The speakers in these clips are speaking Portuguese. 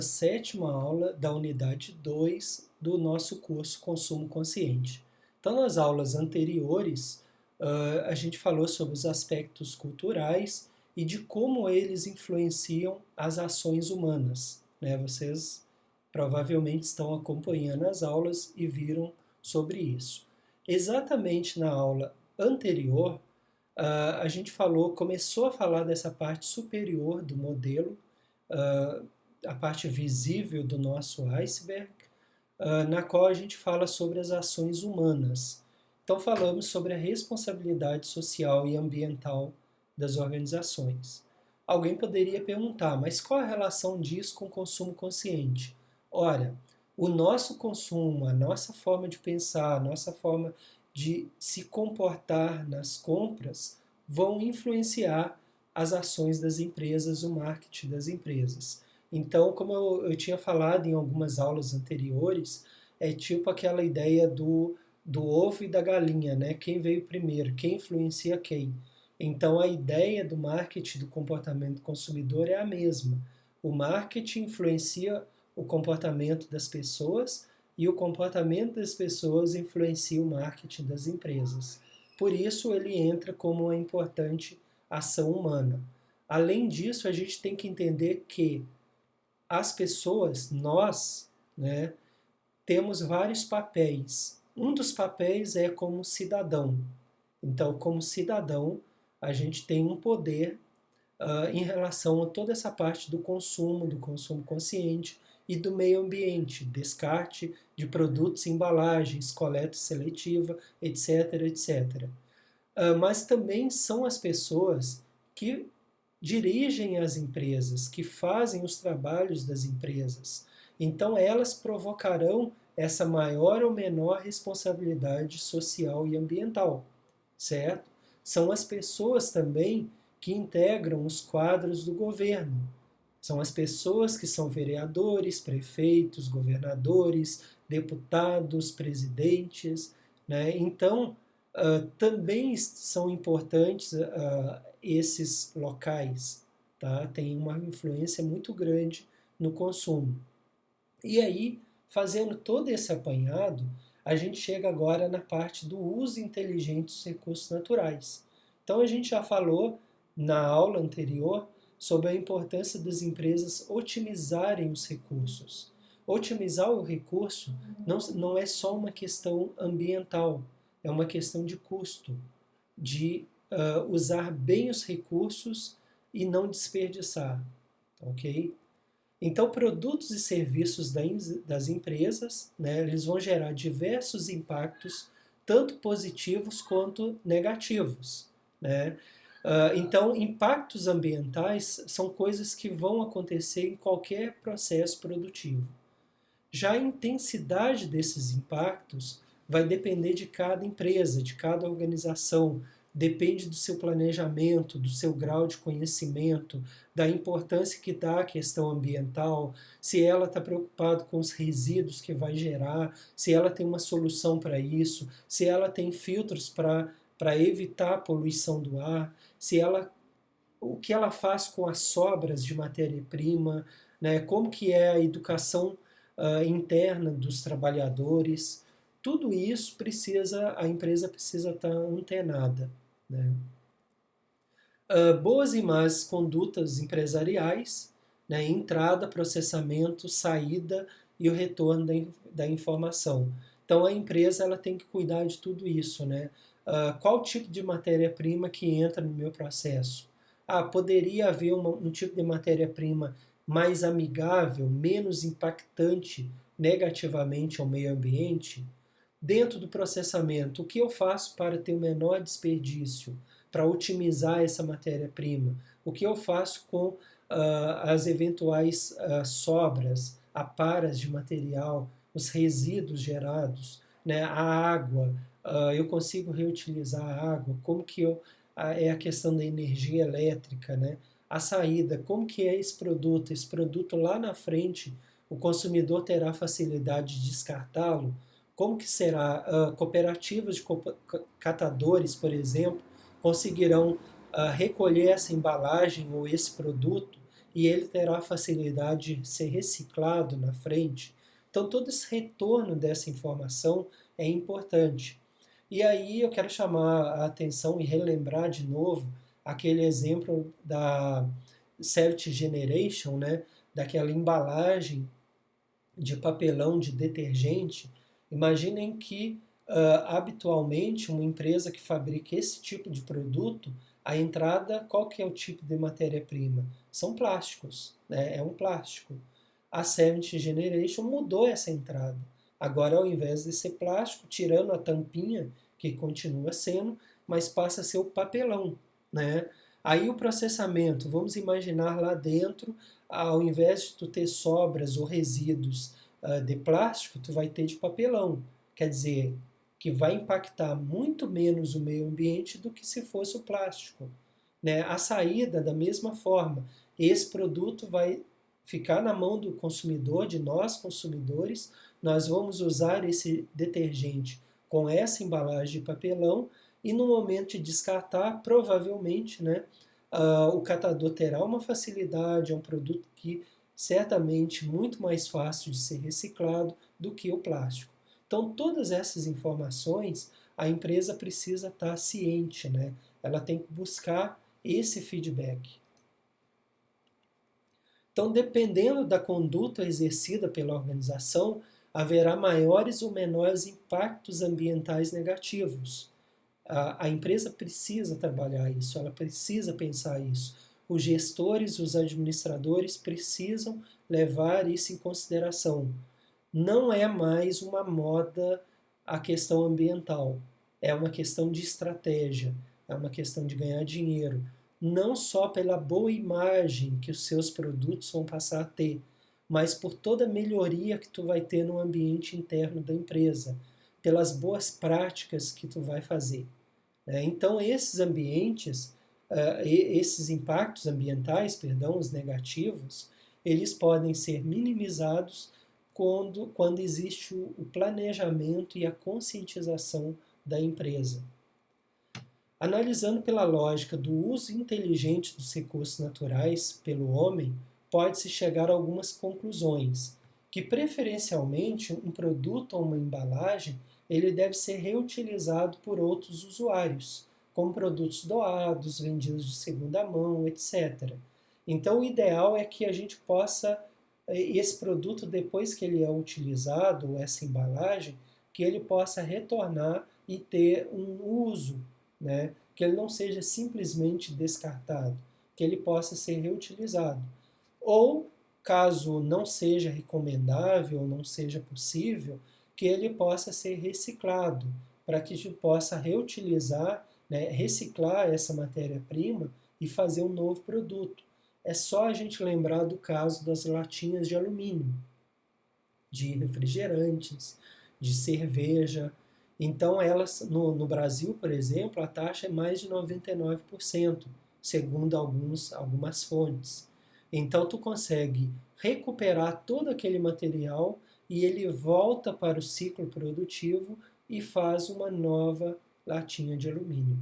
Sétima aula da unidade 2 do nosso curso Consumo Consciente. Então, nas aulas anteriores, a gente falou sobre os aspectos culturais e de como eles influenciam as ações humanas, né? Vocês provavelmente estão acompanhando as aulas e viram sobre isso. Exatamente na aula anterior, a gente começou a falar dessa parte superior do modelo, a parte visível do nosso iceberg, na qual a gente fala sobre as ações humanas. Então, falamos sobre a responsabilidade social e ambiental das organizações. Alguém poderia perguntar, mas qual a relação disso com o consumo consciente? Ora, o nosso consumo, a nossa forma de pensar, a nossa forma de se comportar nas compras vão influenciar as ações das empresas, o marketing das empresas. Então, como eu tinha falado em algumas aulas anteriores, é tipo aquela ideia do ovo e da galinha, né? Quem veio primeiro, quem influencia quem. Então, a ideia do marketing do comportamento do consumidor é a mesma. O marketing influencia o comportamento das pessoas e o comportamento das pessoas influencia o marketing das empresas. Por isso, ele entra como uma importante ação humana. Além disso, a gente tem que entender que as pessoas, nós, né, temos vários papéis. Um dos papéis é como cidadão. Então, como cidadão, a gente tem um poder em relação a toda essa parte do consumo consciente e do meio ambiente, descarte de produtos, embalagens, coleta seletiva, etc, etc. Mas também são as pessoas que dirigem as empresas, que fazem os trabalhos das empresas. Então, elas provocarão essa maior ou menor responsabilidade social e ambiental, certo? São as pessoas também que integram os quadros do governo. São as pessoas que são vereadores, prefeitos, governadores, deputados, presidentes, né? Então, também são importantes esses locais, tá? Tem uma influência muito grande no consumo. E aí, fazendo todo esse apanhado, a gente chega agora na parte do uso inteligente dos recursos naturais. Então, a gente já falou na aula anterior sobre a importância das empresas otimizarem os recursos. Otimizar o recurso não é só uma questão ambiental, é uma questão de custo, de usar bem os recursos e não desperdiçar, ok? Então, produtos e serviços das empresas, né, eles vão gerar diversos impactos, tanto positivos quanto negativos, né? Então, impactos ambientais são coisas que vão acontecer em qualquer processo produtivo. Já a intensidade desses impactos vai depender de cada empresa, de cada organização, depende do seu planejamento, do seu grau de conhecimento, da importância que dá à questão ambiental, se ela está preocupada com os resíduos que vai gerar, se ela tem uma solução para isso, se ela tem filtros para evitar a poluição do ar, o que ela faz com as sobras de matéria-prima, né, como que é a educação interna dos trabalhadores. Tudo isso a empresa precisa estar antenada, né? Boas e más condutas empresariais, né? Entrada, processamento, saída e o retorno da informação. Então a empresa ela tem que cuidar de tudo isso, né? Qual tipo de matéria-prima que entra no meu processo? Poderia haver um tipo de matéria-prima mais amigável, menos impactante negativamente ao meio ambiente? Dentro do processamento, o que eu faço para ter o menor desperdício, para otimizar essa matéria-prima? O que eu faço com as eventuais sobras, aparas de material, os resíduos gerados, né? A água, eu consigo reutilizar a água? Como que é a questão da energia elétrica, né? A saída, como que é esse produto? Esse produto lá na frente, o consumidor terá facilidade de descartá-lo? Como que será? Cooperativas de catadores, por exemplo, conseguirão recolher essa embalagem ou esse produto e ele terá facilidade de ser reciclado na frente. Então, todo esse retorno dessa informação é importante. E aí eu quero chamar a atenção e relembrar de novo aquele exemplo da Cert Generation, né? Daquela embalagem de papelão de detergente. Imaginem que habitualmente uma empresa que fabrica esse tipo de produto, a entrada, qual que é o tipo de matéria-prima? São plásticos, né? É um plástico. A Seventh Generation mudou essa entrada. Agora, ao invés de ser plástico, tirando a tampinha, que continua sendo, mas passa a ser o papelão, né? Aí o processamento, vamos imaginar lá dentro, ao invés de tu ter sobras ou resíduos de plástico, tu vai ter de papelão. Quer dizer, que vai impactar muito menos o meio ambiente do que se fosse o plástico. Né? A saída, da mesma forma, esse produto vai ficar na mão do consumidor, de nós consumidores, nós vamos usar esse detergente com essa embalagem de papelão e no momento de descartar, provavelmente, né, o catador terá uma facilidade, é um produto que certamente muito mais fácil de ser reciclado do que o plástico. Então, todas essas informações, a empresa precisa estar ciente, né? Ela tem que buscar esse feedback. Então, dependendo da conduta exercida pela organização, haverá maiores ou menores impactos ambientais negativos. A empresa precisa trabalhar isso, ela precisa pensar isso. Os gestores, os administradores precisam levar isso em consideração. Não é mais uma moda a questão ambiental, é uma questão de estratégia, é uma questão de ganhar dinheiro, não só pela boa imagem que os seus produtos vão passar a ter, mas por toda a melhoria que tu vai ter no ambiente interno da empresa, pelas boas práticas que tu vai fazer. Então, esses ambientes, esses impactos ambientais, perdão, os negativos, eles podem ser minimizados quando existe o planejamento e a conscientização da empresa. Analisando pela lógica do uso inteligente dos recursos naturais pelo homem, pode-se chegar a algumas conclusões, que preferencialmente um produto ou uma embalagem ele deve ser reutilizado por outros usuários, como produtos doados, vendidos de segunda mão, etc. Então o ideal é que a gente possa, esse produto depois que ele é utilizado, ou essa embalagem, que ele possa retornar e ter um uso, né? Que ele não seja simplesmente descartado, que ele possa ser reutilizado. Ou, caso não seja recomendável, não seja possível, que ele possa ser reciclado, para que a gente possa reutilizar, né, reciclar essa matéria-prima e fazer um novo produto. É só a gente lembrar do caso das latinhas de alumínio, de refrigerantes, de cerveja. Então, elas, no Brasil, por exemplo, a taxa é mais de 99%, segundo algumas fontes. Então, tu consegue recuperar todo aquele material e ele volta para o ciclo produtivo e faz uma nova latinha de alumínio.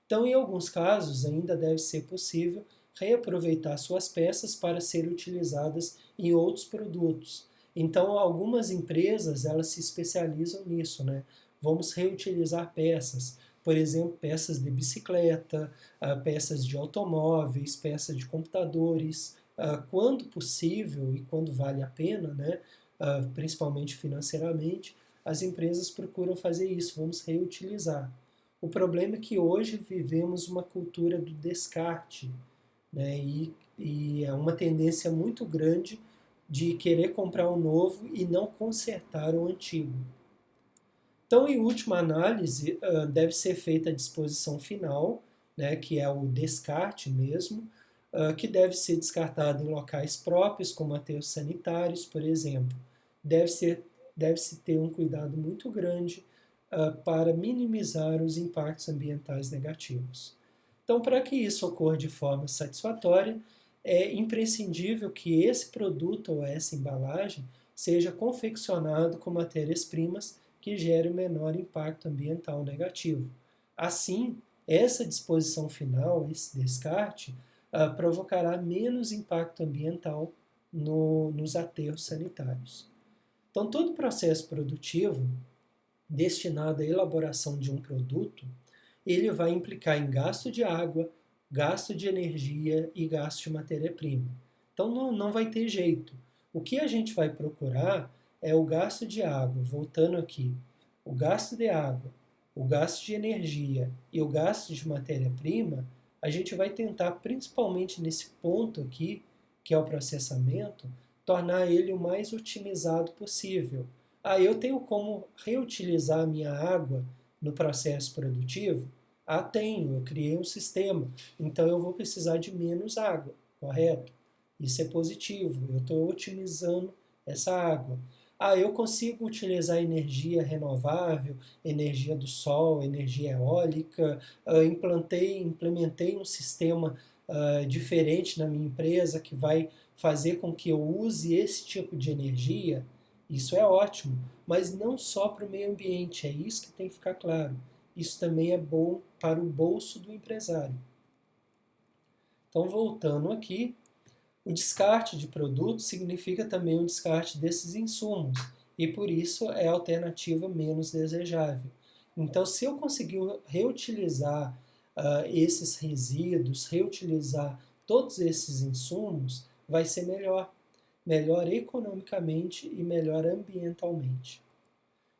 Então, em alguns casos, ainda deve ser possível reaproveitar suas peças para serem utilizadas em outros produtos. Então, algumas empresas elas se especializam nisso, né? Vamos reutilizar peças, por exemplo, peças de bicicleta, peças de automóveis, peças de computadores, quando possível e quando vale a pena, né? Principalmente financeiramente, as empresas procuram fazer isso, vamos reutilizar. O problema é que hoje vivemos uma cultura do descarte, né? E é uma tendência muito grande de querer comprar o novo e não consertar o antigo. Então, em última análise, deve ser feita a disposição final, né, que é o descarte mesmo, que deve ser descartado em locais próprios, como aterros sanitários, por exemplo. Deve-se ter um cuidado muito grande para minimizar os impactos ambientais negativos. Então, para que isso ocorra de forma satisfatória, é imprescindível que esse produto ou essa embalagem seja confeccionado com matérias-primas que gerem o menor impacto ambiental negativo. Assim, essa disposição final, esse descarte, provocará menos impacto ambiental nos aterros sanitários. Então, todo processo produtivo destinado à elaboração de um produto, ele vai implicar em gasto de água, gasto de energia e gasto de matéria-prima. Então, não vai ter jeito. O que a gente vai procurar é o gasto de água, voltando aqui, o gasto de água, o gasto de energia e o gasto de matéria-prima, a gente vai tentar, principalmente nesse ponto aqui, que é o processamento, tornar ele o mais otimizado possível. Eu tenho como reutilizar a minha água no processo produtivo? Tenho, eu criei um sistema, então eu vou precisar de menos água, correto? Isso é positivo, eu estou otimizando essa água. Eu consigo utilizar energia renovável, energia do sol, energia eólica, implementei um sistema diferente na minha empresa que vai fazer com que eu use esse tipo de energia. Isso é ótimo, mas não só para o meio ambiente, é isso que tem que ficar claro. Isso também é bom para o bolso do empresário. Então, voltando aqui, o descarte de produtos significa também o descarte desses insumos, e por isso é a alternativa menos desejável. Então, se eu conseguir reutilizar esses resíduos, reutilizar todos esses insumos, vai ser melhor. Melhor economicamente e melhor ambientalmente.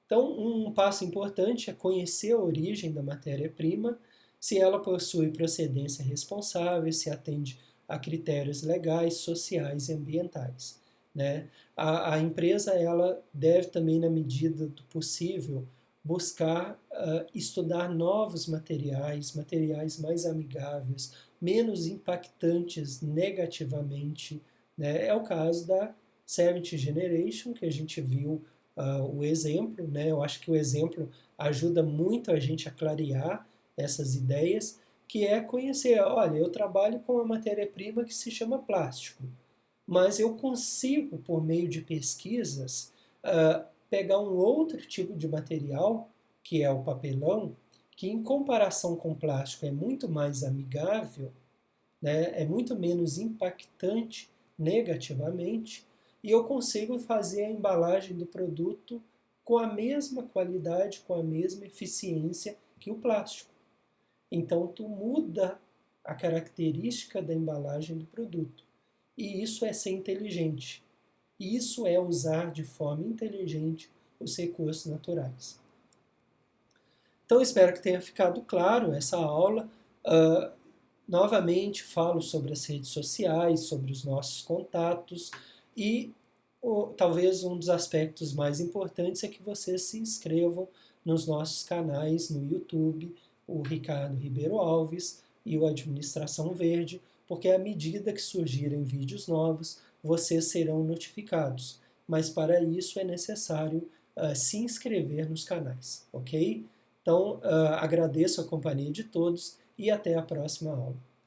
Então, um passo importante é conhecer a origem da matéria-prima, se ela possui procedência responsável, se atende a critérios legais, sociais e ambientais. Né? A empresa ela deve também, na medida do possível, buscar estudar novos materiais, materiais mais amigáveis, menos impactantes negativamente. Né? É o caso da Seventh Generation, que a gente viu o exemplo. Né? Eu acho que o exemplo ajuda muito a gente a clarear essas ideias, que é conhecer, olha, eu trabalho com uma matéria-prima que se chama plástico, mas eu consigo, por meio de pesquisas, pegar um outro tipo de material, que é o papelão, que em comparação com o plástico é muito mais amigável, né, é muito menos impactante negativamente, e eu consigo fazer a embalagem do produto com a mesma qualidade, com a mesma eficiência que o plástico. Então, tu muda a característica da embalagem do produto. E isso é ser inteligente. Isso é usar de forma inteligente os recursos naturais. Então, espero que tenha ficado claro essa aula. Novamente, falo sobre as redes sociais, sobre os nossos contatos e talvez um dos aspectos mais importantes é que vocês se inscrevam nos nossos canais no YouTube, o Ricardo Ribeiro Alves e o Administração Verde, porque à medida que surgirem vídeos novos, vocês serão notificados. Mas para isso é necessário se inscrever nos canais, ok? Então, agradeço a companhia de todos e até a próxima aula.